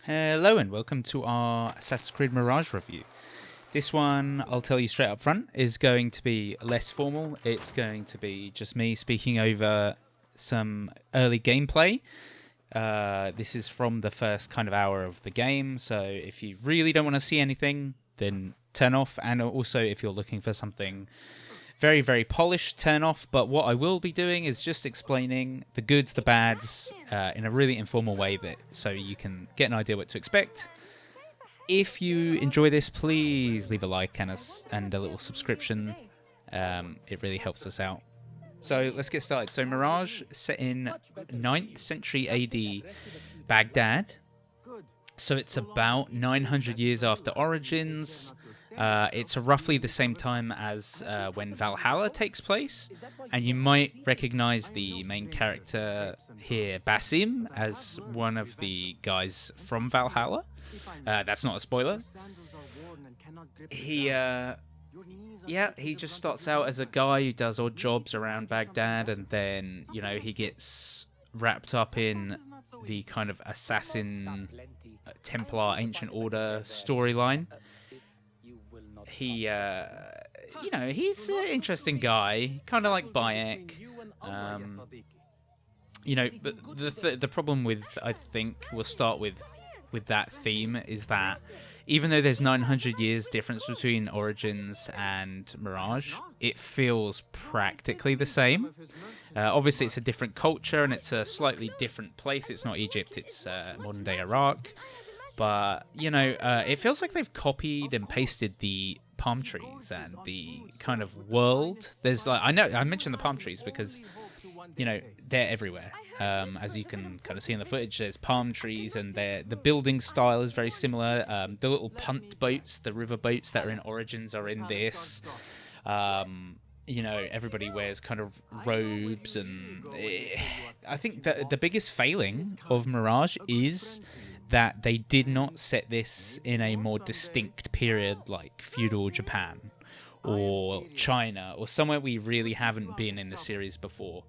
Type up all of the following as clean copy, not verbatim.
Hello and welcome to our Assassin's Creed Mirage review. This one, I'll tell you straight up front, is going to be less formal. It's going to be just me speaking over some early gameplay. This is from the first kind of hour of the game, so if you really don't want to see anything, then turn off. And also, if you're looking for something very, very polished, turn off. But what I will be doing is just explaining the goods, the bads, in a really informal way, so you can get an idea what to expect. If you enjoy this, please leave a like and a little subscription. It really helps us out. So let's get started. So Mirage, set in 9th century AD Baghdad. So it's about 900 years after Origins. It's roughly the same time as when Valhalla takes place. And you might recognize the main character here, Basim, as one of the guys from Valhalla. That's not a spoiler. He just starts out as a guy who does odd jobs around Baghdad, and then, he gets wrapped up in the kind of assassin, Templar, Ancient Order storyline. He's an interesting guy, kind of like Bayek. But the problem with, I think, we'll start with that theme, is that even though there's 900 years difference between Origins and Mirage, it feels practically the same. Obviously, it's a different culture and it's a slightly different place. It's not Egypt, it's modern-day Iraq. But, it feels like they've copied and pasted the palm trees and the kind of world. There's I mentioned the palm trees because, they're everywhere. As you can kind of see in the footage, there's palm trees, and the building style is very similar. The little punt boats, the river boats that are in Origins are in this. Everybody wears kind of robes, and I think that the biggest failing of Mirage is that they did not set this in a more distinct period like feudal Japan or China or somewhere we really haven't been in the series before.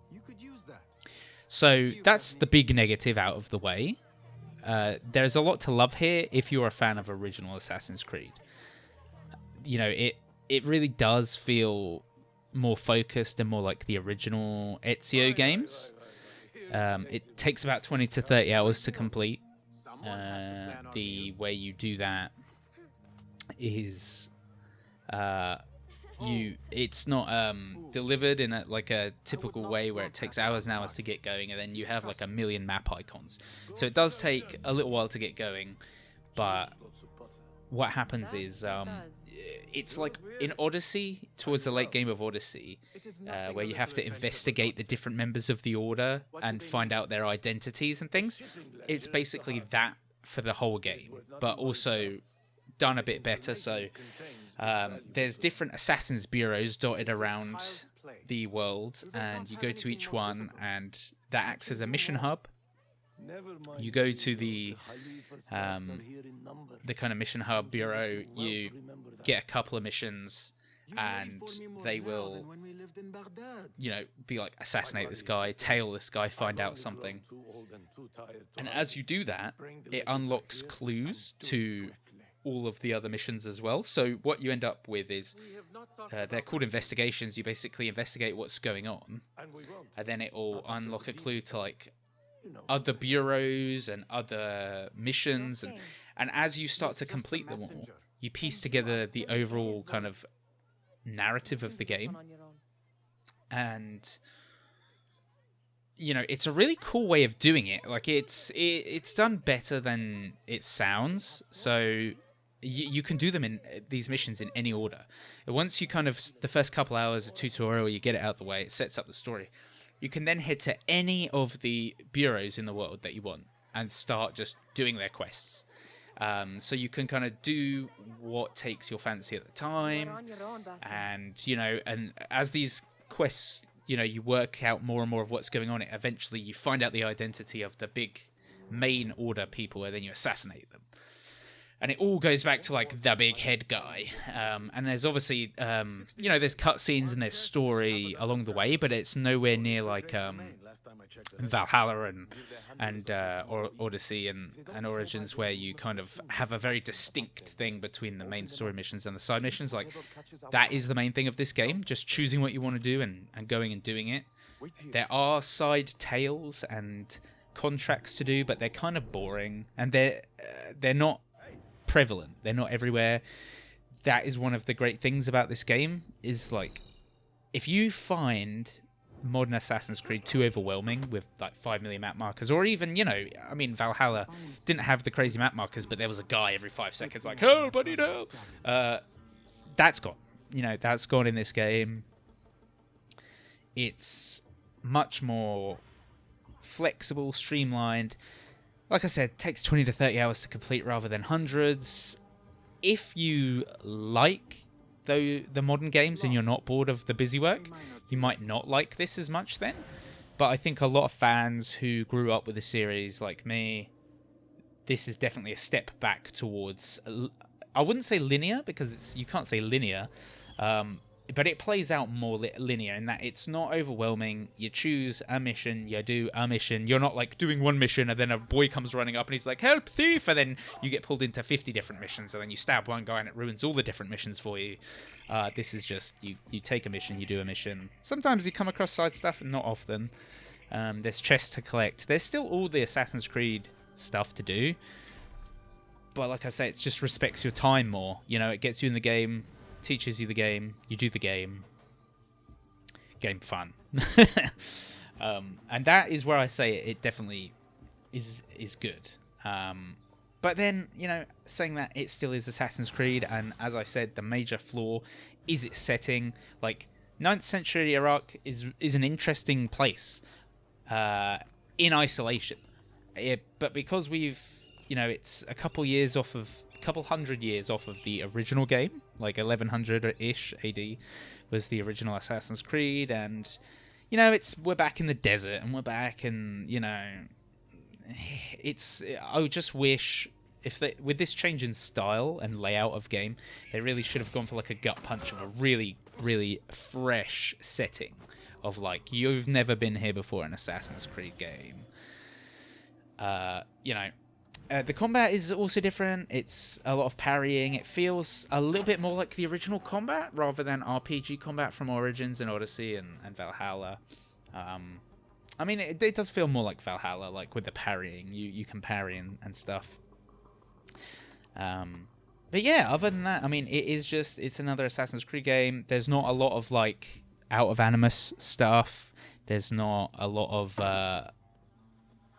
So that's the big negative out of the way. There's a lot to love here if you're a fan of original Assassin's Creed. It really does feel more focused and more like the original Ezio games. It takes about 20 to 30 hours to complete. The way you do that is it's not delivered in a typical way where it takes hours and hours to get going, and then you have like a million map icons. So it does take a little while to get going, but what happens is it's like in Odyssey, towards the late game of Odyssey, where you have to investigate the different members of the Order and find out their identities and things. It's basically that for the whole game, but also done a bit better. So there's different assassins bureaus dotted around the world, and you go to each one, and that acts as a mission hub. You go to the kind of mission hub bureau, you get a couple of missions, and they will, be like, assassinate this guy, tail this guy, find out something. And as you do that, it unlocks clues to all of the other missions as well. So what you end up with is, they're called investigations. You basically investigate what's going on, and then it will unlock a clue to, other bureaus and other missions, and as you start to complete them all, you piece together the overall kind of narrative of the game. And it's a really cool way of doing it. It's done better than it sounds. So you can do them in these missions in any order. Once you the first couple hours of tutorial, you get it out the way, it sets up the story. You can then head to any of the bureaus in the world that you want and start just doing their quests. So you can kind of do what takes your fancy at the time. And, and as these quests, you work out more and more of what's going on. Eventually you find out the identity of the big main Order people, and then you assassinate them. And it all goes back to like the big head guy, and there's obviously there's cutscenes and there's story along the way, but it's nowhere near like Valhalla or Odyssey and Origins, where you kind of have a very distinct thing between the main story missions and the side missions. Like, that is the main thing of this game, just choosing what you want to do and going and doing it. There are side tales and contracts to do, but they're kind of boring, and they're not prevalent. They're not everywhere. That is one of the great things about this game, is like, if you find modern Assassin's Creed too overwhelming with like 5 million map markers, or even, Valhalla didn't have the crazy map markers, but there was a guy every 5 seconds like, help, I need help. That's gone. That's gone in this game. It's much more flexible, streamlined. Like I said, it takes 20 to 30 hours to complete rather than hundreds. If you like the modern games and you're not bored of the busy work, you might not like this as much then. But I think a lot of fans who grew up with the series, like me, this is definitely a step back towards... I wouldn't say linear, because you can't say linear, but it plays out more linear in that it's not overwhelming. You choose a mission, you do a mission. You're not like doing one mission and then a boy comes running up and he's like, help, thief! And then you get pulled into 50 different missions, and then you stab one guy and it ruins all the different missions for you. This is just, you take a mission, you do a mission. Sometimes you come across side stuff, and not often. There's chests to collect. There's still all the Assassin's Creed stuff to do. But like I say, it just respects your time more. It gets you in the game, teaches you the game, you do the game fun. And that is where I say it definitely is good. But then, saying that, it still is Assassin's Creed, and as I said, the major flaw is its setting. Like, 9th century Iraq is an interesting place in isolation. But because we've, it's a couple hundred years off of the original game, like 1100-ish AD was the original Assassin's Creed, and we're back in the desert, and we're back, and I would just wish, if with this change in style and layout of game, they really should have gone for like a gut punch of a really, really fresh setting of like, you've never been here before in Assassin's Creed game. The combat is also different. It's a lot of parrying. It feels a little bit more like the original combat rather than RPG combat from Origins and Odyssey and Valhalla. It does feel more like Valhalla, like with the parrying. You can parry and stuff. But yeah, other than that, it's another Assassin's Creed game. There's not a lot of like out of Animus stuff. There's not a lot of...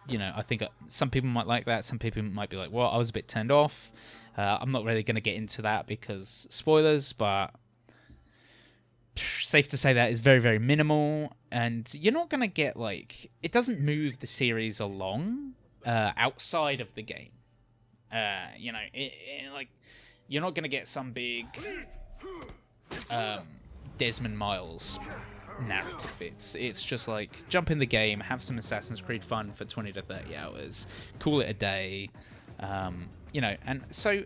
I think some people might like that. Some people might be like, well, I was a bit turned off. I'm not really going to get into that because spoilers, but safe to say that is very, very minimal. And you're not going to get, like... It doesn't move the series along outside of the game. You're not going to get some big Desmond Miles narrative. It's just like, jump in the game, have some Assassin's Creed fun for 20 to 30 hours, call it a day, and so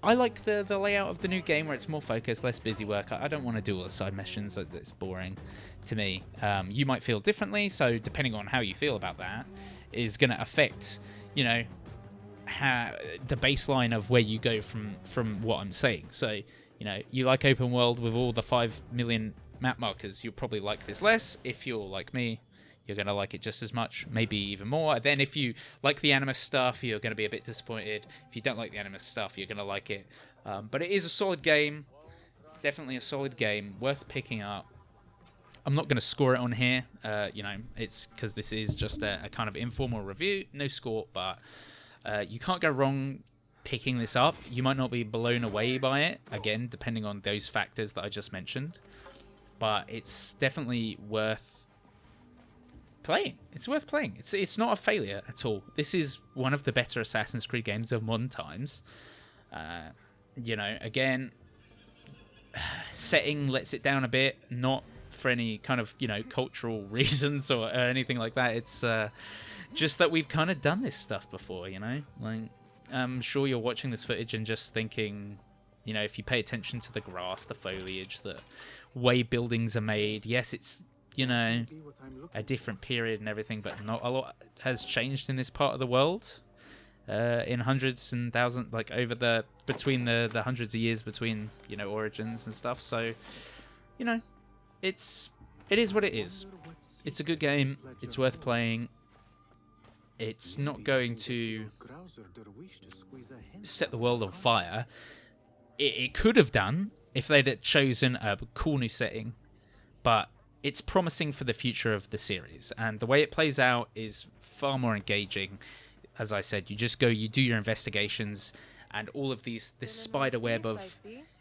I like the layout of the new game where it's more focused, less busy work. I don't want to do all the side missions. It's boring to me. You might feel differently, so depending on how you feel about that is going to affect how the baseline of where you go from what I'm saying. So you like open world with all the 5 million map markers, you'll probably like this less. If you're like me, you're going to like it just as much, maybe even more. Then if you like the Animus stuff, you're going to be a bit disappointed. If you don't like the Animus stuff, you're going to like it. But it is a solid game. Definitely a solid game, worth picking up. I'm not going to score it on here. It's because this is just a kind of informal review. No score, but you can't go wrong picking this up. You might not be blown away by it, again, depending on those factors that I just mentioned. But it's definitely worth playing. It's worth playing. It's not a failure at all. This is one of the better Assassin's Creed games of modern times. Again, setting lets it down a bit, not for any kind of, cultural reasons or anything like that. It's just that we've kind of done this stuff before, like I'm sure you're watching this footage and just thinking, you know, if you pay attention to the grass, the foliage, the way buildings are made, yes, it's, you know, a different period and everything, but not a lot has changed in this part of the world. In hundreds and thousands, like over the between the hundreds of years between, you know, origins and stuff. So, you know, it is what it is. It's a good game. It's worth playing. It's not going to set the world on fire. It could have done if they'd chosen a cool new setting, but it's promising for the future of the series, and the way it plays out is far more engaging. As I said, you just go, you do your investigations, and all of this spider web of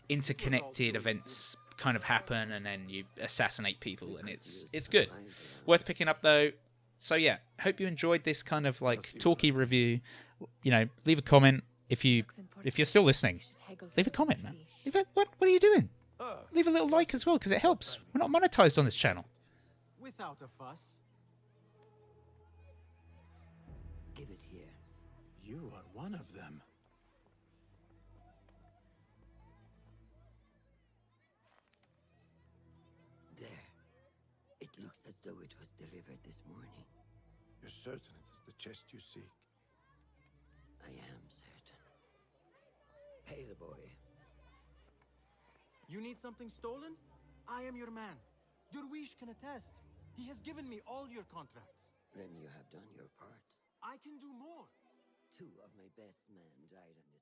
interconnected events kind of happen, and then you assassinate people, and it's good. Worth picking up though. So yeah, hope you enjoyed this kind of like talky review. You know, leave a comment if you're still listening. Leave a comment, man. What are you doing? Leave a little like as well, because it helps. We're not monetized on this channel. Without a fuss. Give it here. You are one of them. There. It looks as though it was delivered this morning. You're certain it is the chest you seek? I am certain. Pay the boy. You need something stolen? I am your man. Durwish can attest. He has given me all your contracts. Then you have done your part. I can do more. 2 of my best men died on this